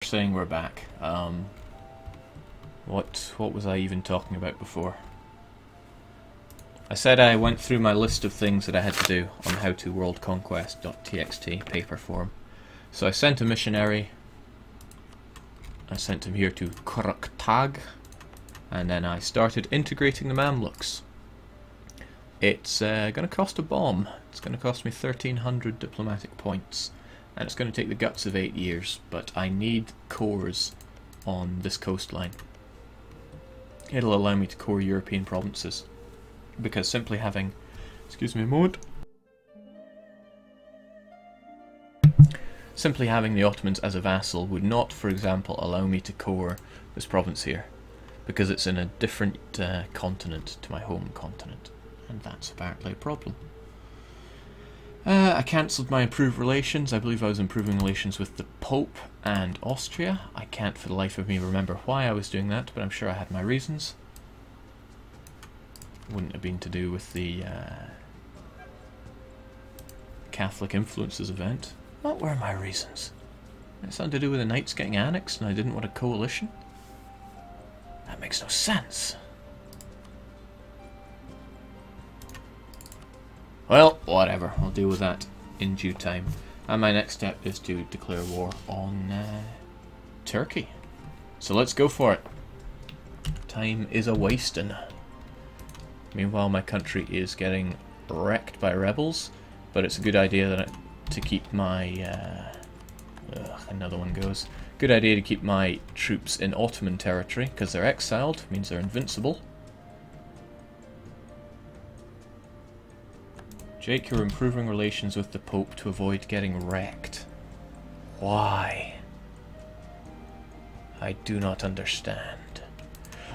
Saying we're back. What was I even talking about before? I said I went through my list of things that I had to do on howtoworldconquest.txt paper form. So I sent a missionary. I sent him here to Kruktag, and then I started integrating the Mamluks. It's going to cost a bomb. It's going to cost me 1,300 diplomatic points. And it's going to take the guts of 8 years, but I need cores on this coastline. It'll allow me to core European provinces, because simply having, excuse me a moment, simply having the Ottomans as a vassal would not, for example, allow me to core this province here, because it's in a different continent to my home continent, and that's apparently a problem. I cancelled my improved relations. I believe I was improving relations with the Pope and Austria. I can't for the life of me remember why I was doing that, but I'm sure I had my reasons. Wouldn't have been to do with the Catholic Influences event. What were my reasons? It's something to do with the Knights getting annexed and I didn't want a coalition? That makes no sense. Well, whatever, I'll deal with that in due time. And my next step is to declare war on Turkey. So let's go for it. Time is a-wasting. Meanwhile, my country is getting wrecked by rebels, but it's a good idea to keep my... another one goes. Good idea to keep my troops in Ottoman territory, because they're exiled, means they're invincible. Jake, you're improving relations with the Pope to avoid getting wrecked. Why? I do not understand.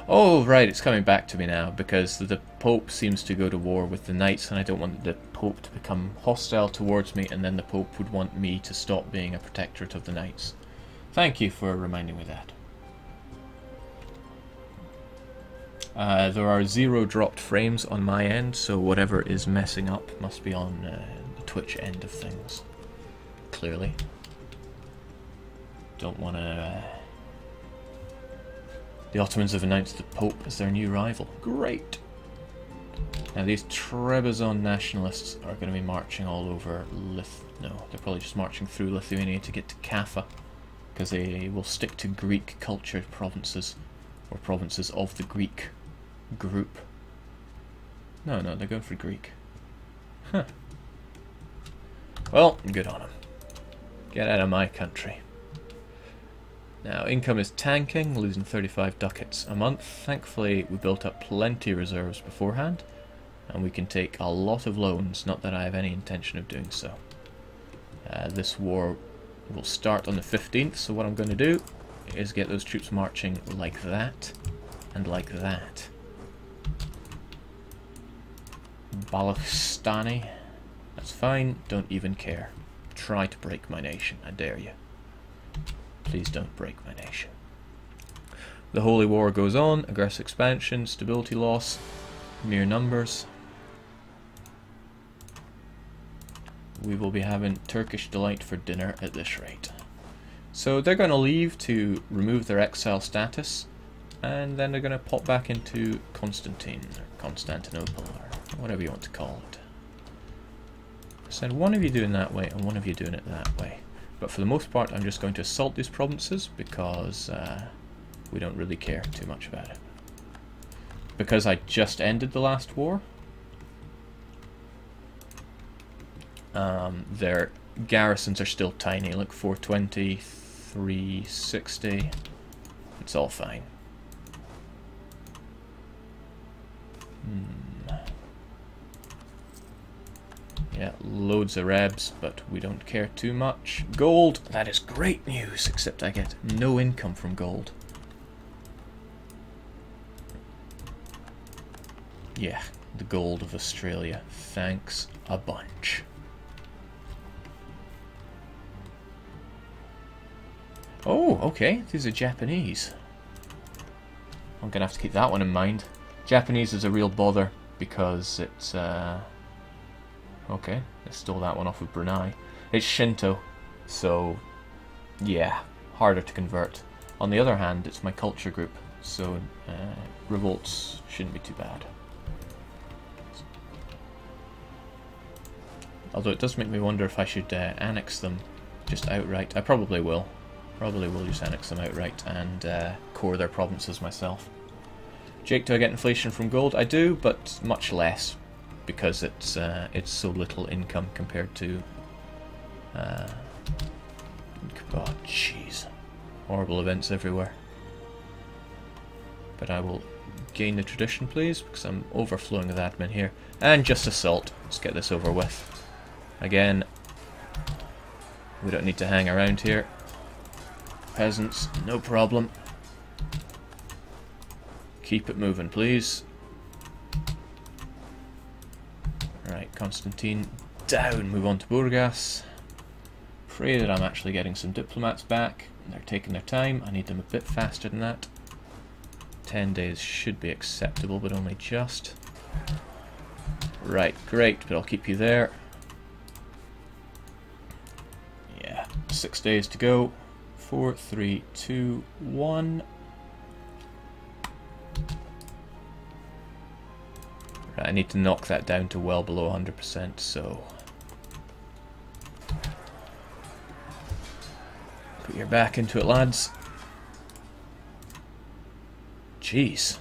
Oh, right, it's coming back to me now, because the Pope seems to go to war with the Knights, and I don't want the Pope to become hostile towards me, and then the Pope would want me to stop being a protectorate of the Knights. Thank you for reminding me that. There are 0 dropped frames on my end, so whatever is messing up must be on the Twitch end of things. Clearly. Don't want to... The Ottomans have announced the Pope as their new rival. Great! Now these Trebizond nationalists are going to be marching all over No, they're probably just marching through Lithuania to get to Kaffa, because they will stick to Greek-cultured provinces, or provinces of the Greek group. No, they're going for Greek. Huh. Well, good on them. Get out of my country. Now, income is tanking, losing 35 ducats a month. Thankfully, we built up plenty of reserves beforehand, and we can take a lot of loans, not that I have any intention of doing so. This war will start on the 15th, so what I'm going to do is get those troops marching like that, and like that. Balakstani, that's fine, don't even care. Try to break my nation, I dare you. Please don't break my nation. The Holy War goes on, aggressive expansion, stability loss, mere numbers. We will be having Turkish delight for dinner at this rate. So they're going to leave to remove their exile status, and then they're going to pop back into Constantinople, or whatever you want to call it. So one of you doing that way, and one of you doing it that way. But for the most part, I'm just going to assault these provinces, because we don't really care too much about it. Because I just ended the last war, their garrisons are still tiny, like 420, 360, it's all fine. Yeah, loads of rebs, but we don't care too much. Gold! That is great news, except I get no income from gold. Yeah, the gold of Australia. Thanks a bunch. Oh, okay, these are Japanese. I'm gonna have to keep that one in mind. Japanese is a real bother, because it's, okay, I stole that one off of Brunei. It's Shinto, so, yeah, harder to convert. On the other hand, it's my culture group, so revolts shouldn't be too bad. Although it does make me wonder if I should annex them just outright. I probably will. Probably will just annex them outright and core their provinces myself. Jake, do I get inflation from gold? I do, but much less, because it's so little income compared to... oh jeez. Horrible events everywhere. But I will gain the tradition, please, because I'm overflowing with admin here. And just assault. Let's get this over with. Again, we don't need to hang around here. Peasants, no problem. Keep it moving, please. Right, Constantine down. Move on to Burgas. Pray that I'm actually getting some diplomats back. They're taking their time. I need them a bit faster than that. 10 days should be acceptable, but only just. Right, great, but I'll keep you there. Yeah, 6 days to go. 4, 3, 2, 1. Right, I need to knock that down to well below 100%, so... Put your back into it, lads. Jeez.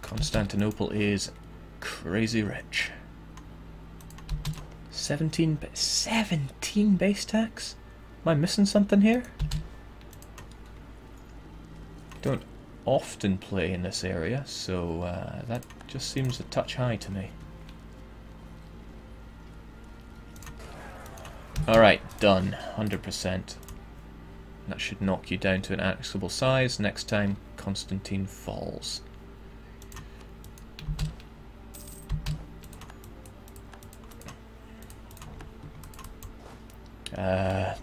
Constantinople is crazy rich. 17 base tax? Am I missing something here? Don't often play in this area, so that just seems a touch high to me. Alright, done. 100%. That should knock you down to an annexable size. Next time, Constantine falls.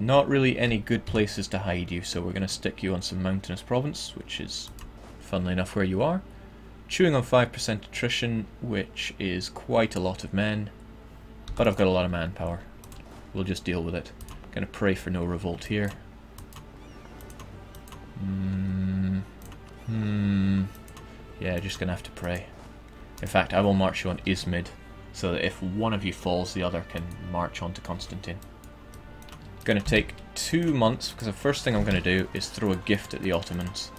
Not really any good places to hide you, so we're going to stick you on some mountainous province, which is, funnily enough, where you are. Chewing on 5% attrition, which is quite a lot of men, but I've got a lot of manpower. We'll just deal with it. Going to pray for no revolt here. Yeah, just going to have to pray. In fact, I will march you on Izmid, so that if one of you falls, the other can march on to Constantine. Going to take 2 months, because the first thing I'm going to do is throw a gift at the Ottomans.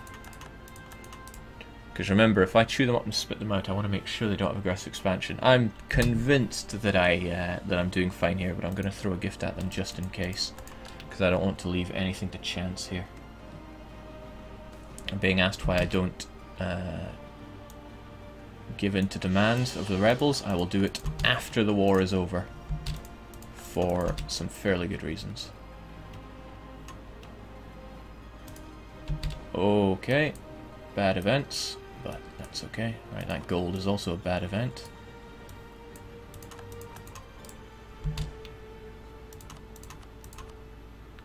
Because remember, if I chew them up and spit them out, I want to make sure they don't have aggressive expansion. I'm convinced that I'm doing fine here, but I'm going to throw a gift at them just in case, because I don't want to leave anything to chance here. I'm being asked why I don't give in to demands of the rebels. I will do it after the war is over, for some fairly good reasons. Okay, bad events, but that's okay. Right, that gold is also a bad event.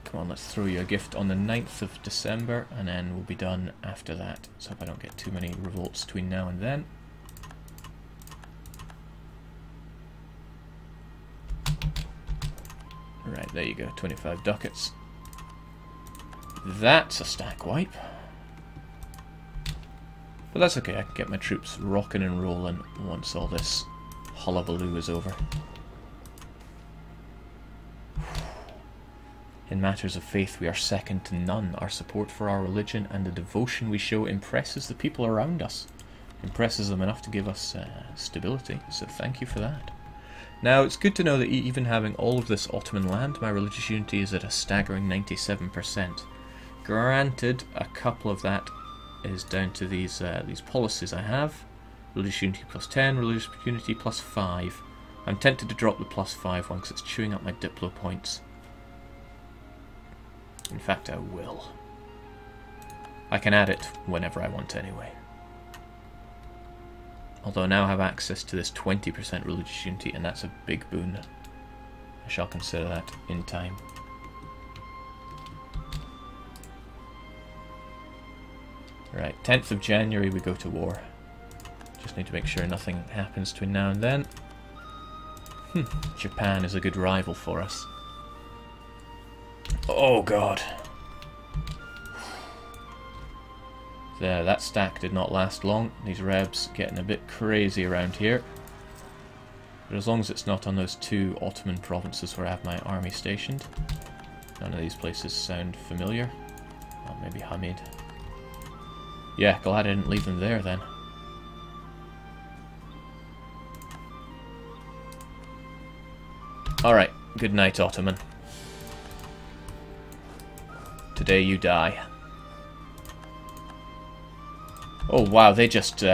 Come on, let's throw you a gift on the 9th of December, and then we'll be done after that. So hope I don't get too many revolts between now and then. Right, there you go, 25 ducats. That's a stack wipe. But that's okay, I can get my troops rocking and rolling once all this hullabaloo is over. In matters of faith, we are second to none. Our support for our religion and the devotion we show impresses the people around us. Impresses them enough to give us stability, so thank you for that. Now, it's good to know that even having all of this Ottoman land, my religious unity is at a staggering 97%. Granted, a couple of that is down to these policies I have. Religious unity plus 10, religious unity plus 5. I'm tempted to drop the plus 5 one because it's chewing up my Diplo points. In fact, I will. I can add it whenever I want anyway. Although I now have access to this 20% religious unity, and that's a big boon. I shall consider that in time. Right, 10th of January we go to war. Just need to make sure nothing happens between now and then. Japan is a good rival for us. Oh god. There, that stack did not last long. These rebs getting a bit crazy around here. But as long as it's not on those two Ottoman provinces where I have my army stationed. None of these places sound familiar. Oh, maybe Hamid. Yeah, glad I didn't leave them there then. Alright, good night, Ottoman. Today you die. Oh wow, they just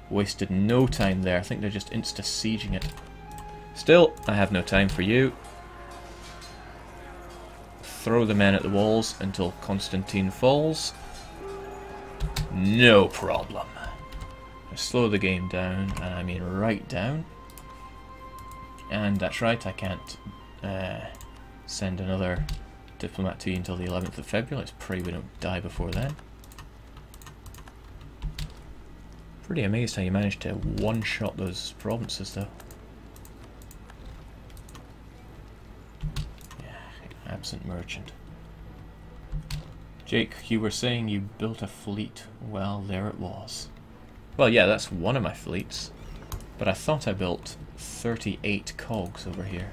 wasted no time there. I think they're just insta-sieging it. Still, I have no time for you. Throw the men at the walls until Constantine falls. No problem. Slow the game down, and I mean right down. And that's right, I can't send another diplomat to you until the 11th of February. Let's pray we don't die before then. Pretty amazed how you managed to one-shot those provinces, though. Yeah, absent merchant. Jake, you were saying you built a fleet. Well, there it was. Well, yeah, that's one of my fleets. But I thought I built 38 cogs over here.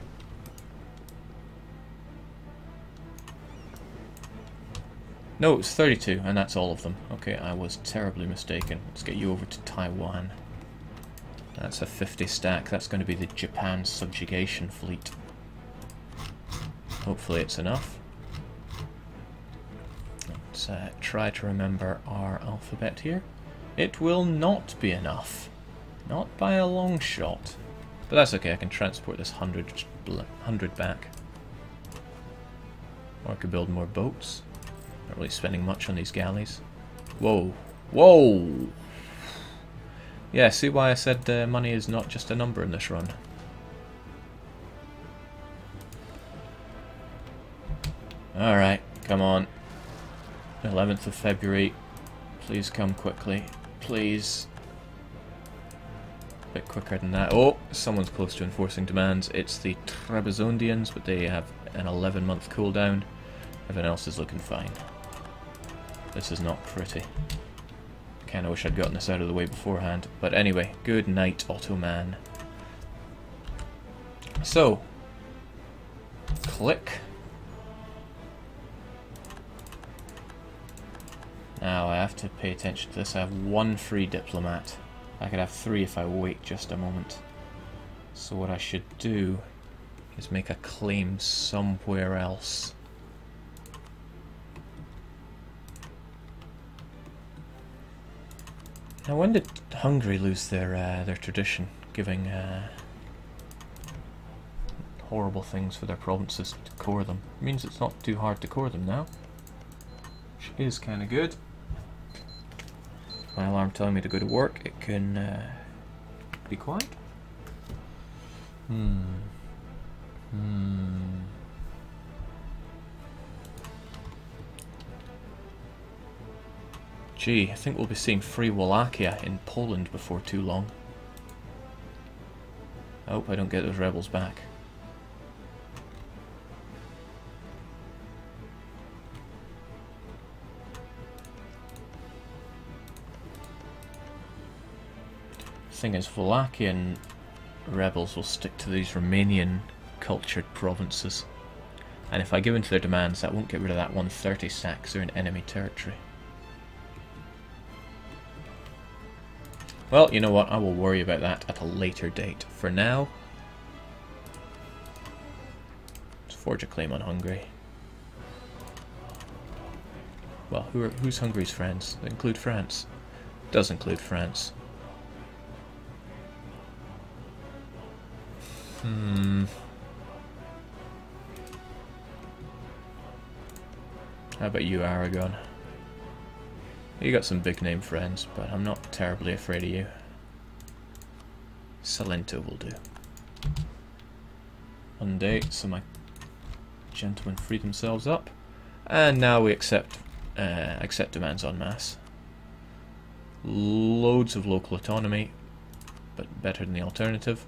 No, it's 32, and that's all of them. Okay, I was terribly mistaken. Let's get you over to Taiwan. That's a 50 stack. That's going to be the Japan subjugation fleet. Hopefully it's enough. Let's try to remember our alphabet here. It will not be enough. Not by a long shot. But that's okay, I can transport this 100 back. Or I could build more boats. Not really spending much on these galleys. Whoa. Whoa! Yeah, see why I said money is not just a number in this run. Alright, come on. 11th of February. Please come quickly. Please. A bit quicker than that. Oh, someone's close to enforcing demands. It's the Trebizondians, but they have an 11-month cooldown. Everyone else is looking fine. This is not pretty. Kinda wish I'd gotten this out of the way beforehand. But anyway, good night, Ottoman. So, click. Now I have to pay attention to this. I have one free diplomat. I could have 3 if I wait just a moment. So what I should do is make a claim somewhere else. Now, when did Hungary lose their tradition, giving horrible things for their provinces to core them? It means it's not too hard to core them now, which is kind of good. My alarm telling me to go to work. It can be quiet. Gee, I think we'll be seeing free Wallachia in Poland before too long. I hope I don't get those rebels back. Thing is, Wallachian rebels will stick to these Romanian cultured provinces. And if I give in to their demands, that won't get rid of that 130 stack because they're in enemy territory. Well, you know what, I will worry about that at a later date. For now, let's forge a claim on Hungary. Well, who's Hungary's friends? They include France. Does include France. How about you, Aragon? You got some big name friends, but I'm not terribly afraid of you. Salento will do. One day, so my gentlemen free themselves up, and now we accept demands en masse. Loads of local autonomy, but better than the alternative.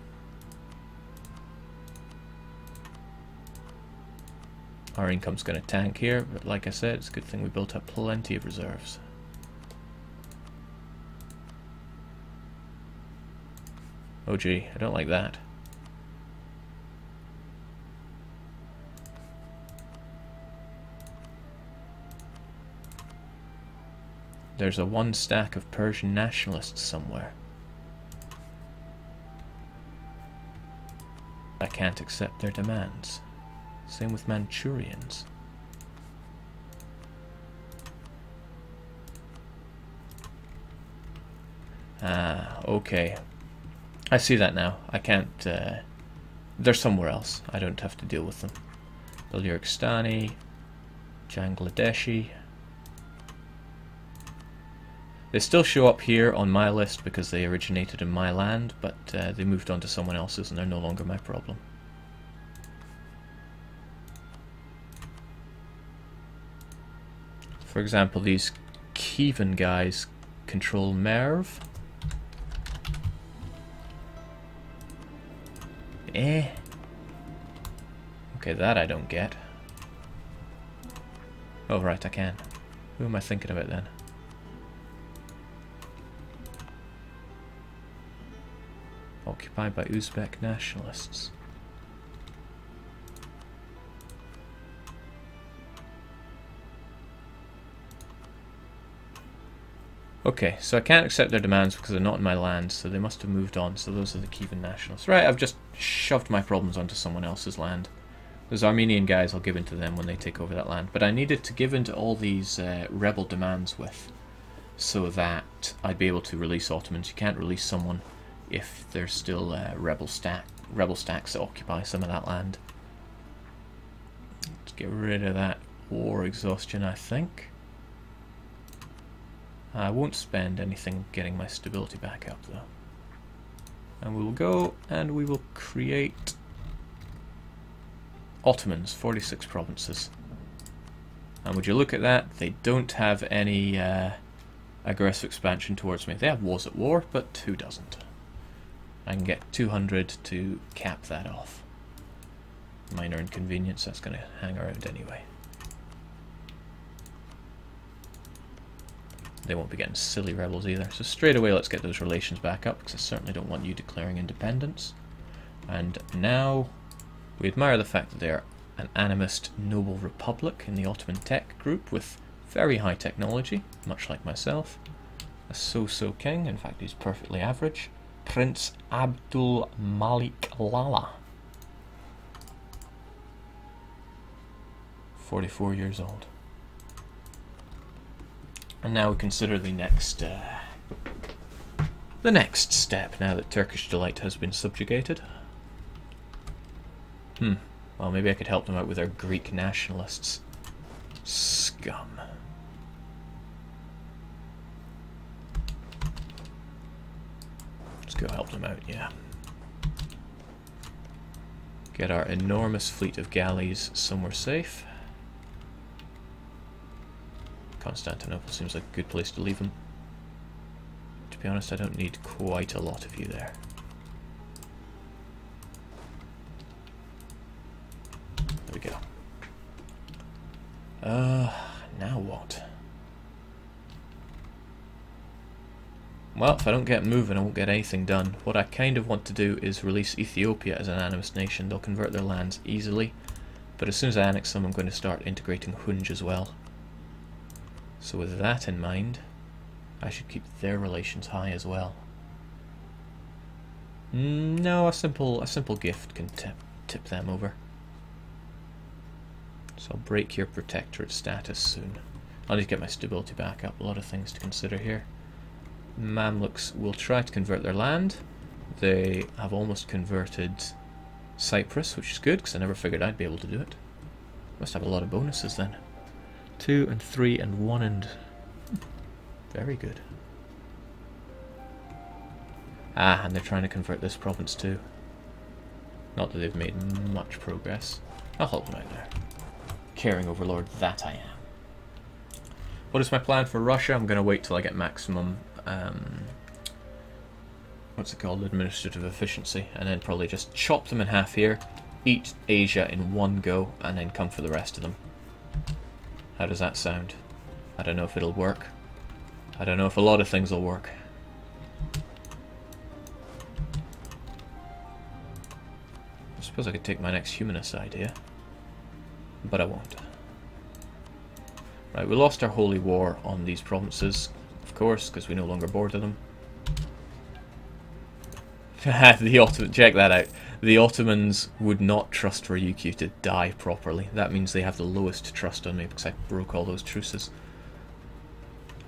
Our income's going to tank here, but like I said, it's a good thing we built up plenty of reserves. Oh gee, I don't like that. There's a one stack of Persian nationalists somewhere. I can't accept their demands. Same with Manchurians. Ah, okay. I see that now. I can't... they're somewhere else. I don't have to deal with them. Baluchistani, Bangladeshi. They still show up here on my list because they originated in my land, but they moved on to someone else's and they're no longer my problem. For example, these Kievan guys control Merv. Okay, that I don't get. Oh, right, I can. Who am I thinking about then? Occupied by Uzbek nationalists. Okay, so I can't accept their demands because they're not in my land, so they must have moved on. So those are the Kievan nationalists. Right, I've just shoved my problems onto someone else's land. Those Armenian guys, I'll give in to them when they take over that land. But I needed to give in to all these rebel demands with, so that I'd be able to release Ottomans. You can't release someone if there's still rebel stacks that occupy some of that land. Let's get rid of that war exhaustion, I think. I won't spend anything getting my stability back up though. And we will go and we will create Ottomans, 46 provinces. And would you look at that, they don't have any aggressive expansion towards me. They have wars at war, but who doesn't? I can get 200 to cap that off. Minor inconvenience, that's going to hang around anyway. They won't be getting silly rebels either. So straight away let's get those relations back up, because I certainly don't want you declaring independence. And now we admire the fact that they are an animist noble republic in the Ottoman tech group with very high technology, much like myself. A so-so king, in fact he's perfectly average. Prince Abdul Malik Lala. 44 years old. And now we consider the next step, now that Turkish Delight has been subjugated. Well, maybe I could help them out with their Greek nationalists. Scum. Let's go help them out, yeah. Get our enormous fleet of galleys somewhere safe. Constantinople seems like a good place to leave them. To be honest, I don't need quite a lot of you there. There we go. Now what? Well, if I don't get moving, I won't get anything done. What I kind of want to do is release Ethiopia as an animist nation. They'll convert their lands easily. But as soon as I annex them, I'm going to start integrating Hunj as well. So with that in mind, I should keep their relations high as well. No, a simple gift can tip them over. So I'll break your protectorate status soon. I'll need to get my stability back up. A lot of things to consider here. Mamluks will try to convert their land. They have almost converted Cyprus, which is good because I never figured I'd be able to do it. Must have a lot of bonuses then. 2 and 3 and 1 and... Very good. Ah, and they're trying to convert this province too. Not that they've made much progress. I'll help them out there. Caring overlord that I am. What is my plan for Russia? I'm going to wait till I get maximum... what's it called? Administrative efficiency. And then probably just chop them in half here. eat Asia in one go and then come for the rest of them. How does that sound? I don't know if it'll work. I don't know if a lot of things will work. I suppose I could take my next humanist idea, but I won't. Right, we lost our holy war on these provinces, of course, because we no longer border them. The Ottoman, check that out. The Ottomans would not trust Ryukyu to die properly. That means they have the lowest trust on me because I broke all those truces.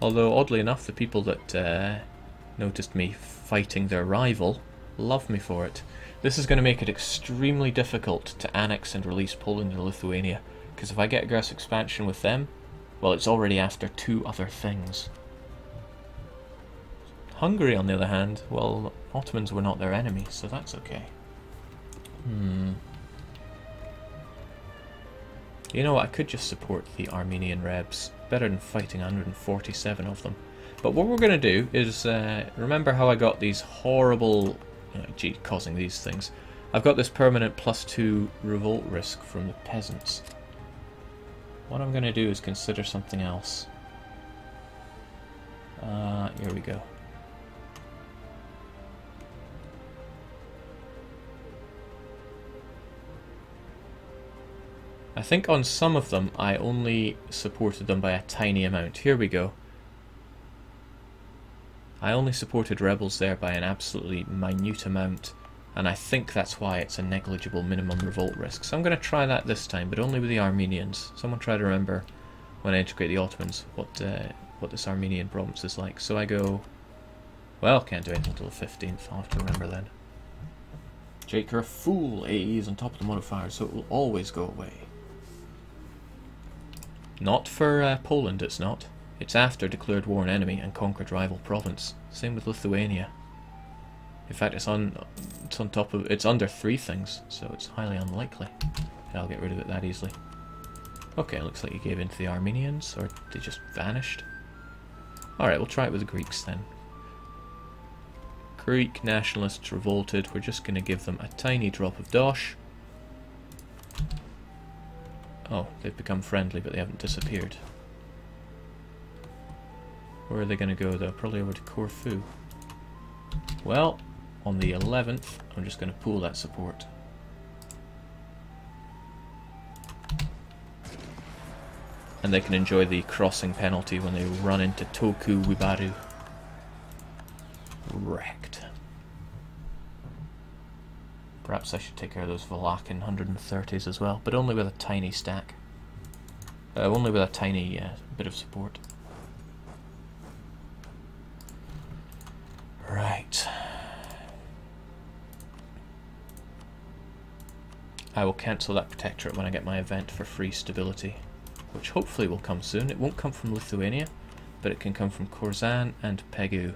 Although, oddly enough, the people that noticed me fighting their rival love me for it. This is going to make it extremely difficult to annex and release Poland and Lithuania, because if I get aggressive expansion with them, well, it's already after 2 other things. Hungary, on the other hand, well, Ottomans were not their enemy, so that's okay. You know what, I could just support the Armenian Rebs. Better than fighting 147 of them. But what we're going to do is, remember how I got these horrible, causing these things. I've got this permanent +2 revolt risk from the peasants. What I'm going to do is consider something else. Here we go. I think on some of them I only supported them by a tiny amount. Here we go. I only supported rebels there by an absolutely minute amount, and I think that's why it's a negligible minimum revolt risk. So I'm going to try that this time, but only with the Armenians. Someone try to remember when I integrate the Ottomans what this Armenian province is like. So I go, well, can't do anything until the 15th. I'll have to remember then. Jake, you're a fool. AE is on top of the modifier, so it will always go away. Not for Poland, it's not. It's after declared war on enemy and conquered rival province. Same with Lithuania. In fact, it's on top of, it's under 3 things, so it's highly unlikely. I'll get rid of it that easily. Okay, looks like you gave in to the Armenians, or they just vanished. Alright, we'll try it with the Greeks then. Greek nationalists revolted. We're just going to give them a tiny drop of dosh. Oh, they've become friendly, but they haven't disappeared. Where are they going to go, though? Probably over to Corfu. Well, on the 11th, I'm just going to pool that support. And they can enjoy the crossing penalty when they run into Toku Wibaru. Wrecked. Perhaps I should take care of those Valachian 130s as well, but only with a tiny stack. Only with a tiny bit of support. Right. I will cancel that protectorate when I get my event for free stability, which hopefully will come soon. It won't come from Lithuania, but it can come from Korzan and Pegu.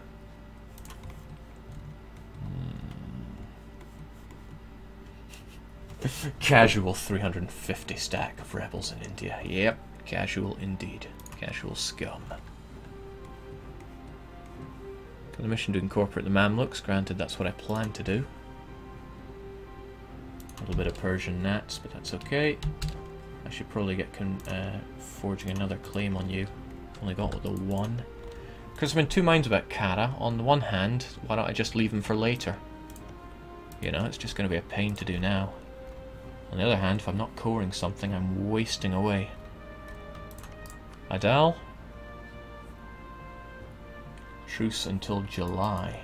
Casual 350 stack of rebels in India. Yep, casual indeed. Casual scum. Got the mission to incorporate the Mamluks. Granted, that's what I plan to do. A little bit of Persian Nats, but that's okay. I should probably get forging another claim on you. Only got the one. Because I'm in 2 minds about Kara. On the one hand, why don't I just leave them for later? You know, it's just going to be a pain to do now. On the other hand, if I'm not coring something, I'm wasting away. Adal? Truce until July.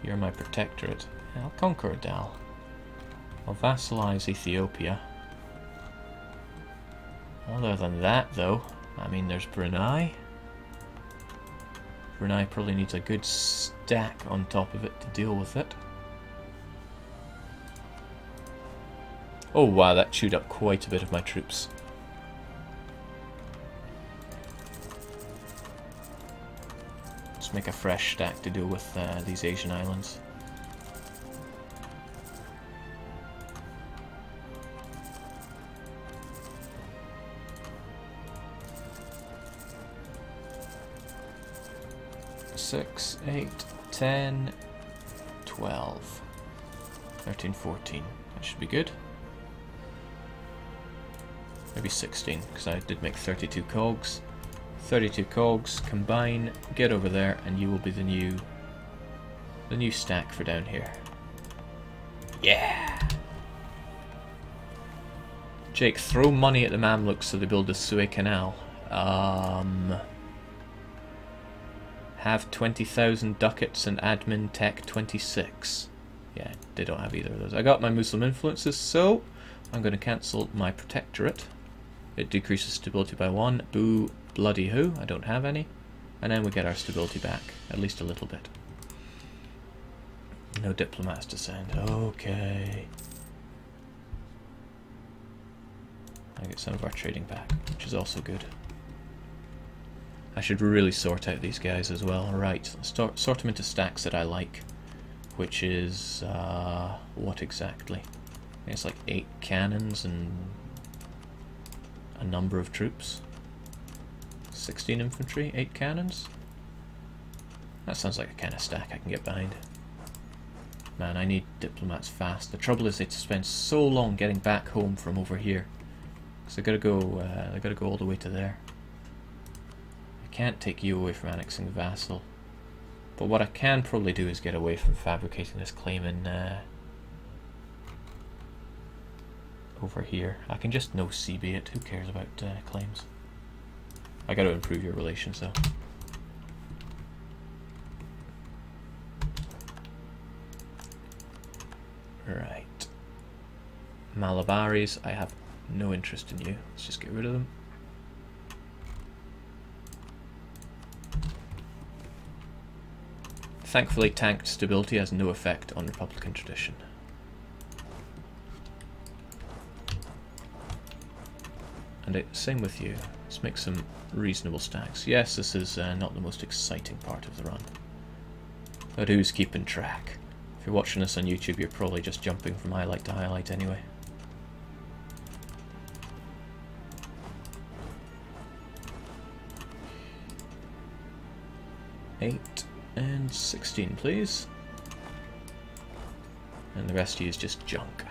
You're my protectorate. I'll conquer Adal. I'll vassalize Ethiopia. Other than that, though, I mean, there's Brunei. Brunei probably needs a good stack on top of it to deal with it. Oh wow, that chewed up quite a bit of my troops. Let's make a fresh stack to deal with these Asian islands. Six, 8, 10, 12, 13, 14. That should be good. Maybe 16, because I did make 32 cogs. 32 cogs, combine, get over there, and you will be the new stack for down here. Yeah! Jake, throw money at the Mamluks so they build the Suez Canal. Have 20,000 ducats and admin tech 26. Yeah, they don't have either of those. I got my Muslim influences, so I'm going to cancel my protectorate. It decreases stability by 1. Boo, bloody who? I don't have any. And then we get our stability back, at least a little bit. No diplomats to send. Okay. I get some of our trading back, which is also good. I should really sort out these guys as well. Right, sort them into stacks that I like. Which is, what exactly? I think it's like 8 cannons and a number of troops. 16 infantry, 8 cannons? That sounds like a kind of stack I can get behind. Man, I need diplomats fast. The trouble is they spend so long getting back home from over here. So they gotta go all the way to there. I can't take you away from annexing the vassal. But what I can probably do is get away from fabricating this claim in over here. I can just no CB it. Who cares about claims? I gotta improve your relations though. Right. Malabaris, I have no interest in you. Let's just get rid of them. Thankfully, tanked stability has no effect on Republican tradition. And same with you. Let's make some reasonable stacks. Yes, this is not the most exciting part of the run. But who's keeping track? If you're watching this on YouTube, you're probably just jumping from highlight to highlight anyway. Eight and 16, please. And the rest of you is just junk.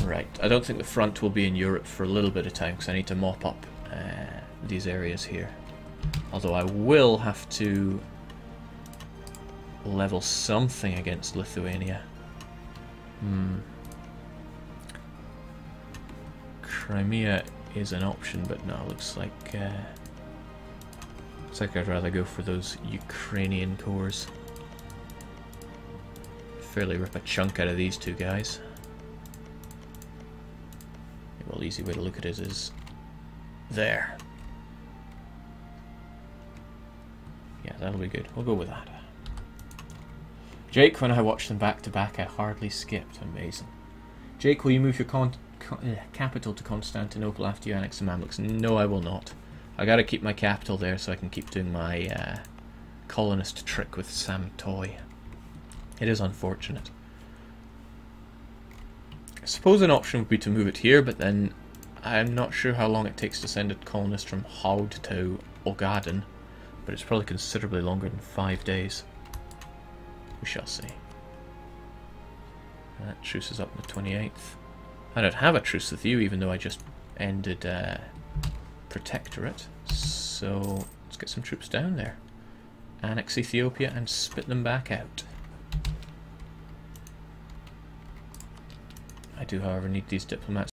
Right, I don't think the front will be in Europe for a little bit of time because I need to mop up these areas here. Although I will have to level something against Lithuania. Crimea is an option, but no, looks like I'd rather go for those Ukrainian cores. Fairly rip a chunk out of these two guys. Well, easy way to look at it is there. Yeah, that'll be good. We'll go with that. Jake, when I watched them back to back, I hardly skipped. Amazing. Jake, will you move your capital to Constantinople after you annex the Mamluks? No, I will not. I gotta keep my capital there so I can keep doing my colonist trick with Sam Toy. It is unfortunate. I suppose an option would be to move it here, but then I'm not sure how long it takes to send a colonist from Haud to Ogaden, but it's probably considerably longer than 5 days. We shall see. That truce is up on the 28th. I don't have a truce with you, even though I just ended Protectorate. So let's get some troops down there. Annex Ethiopia and spit them back out. I do, however, need these diplomats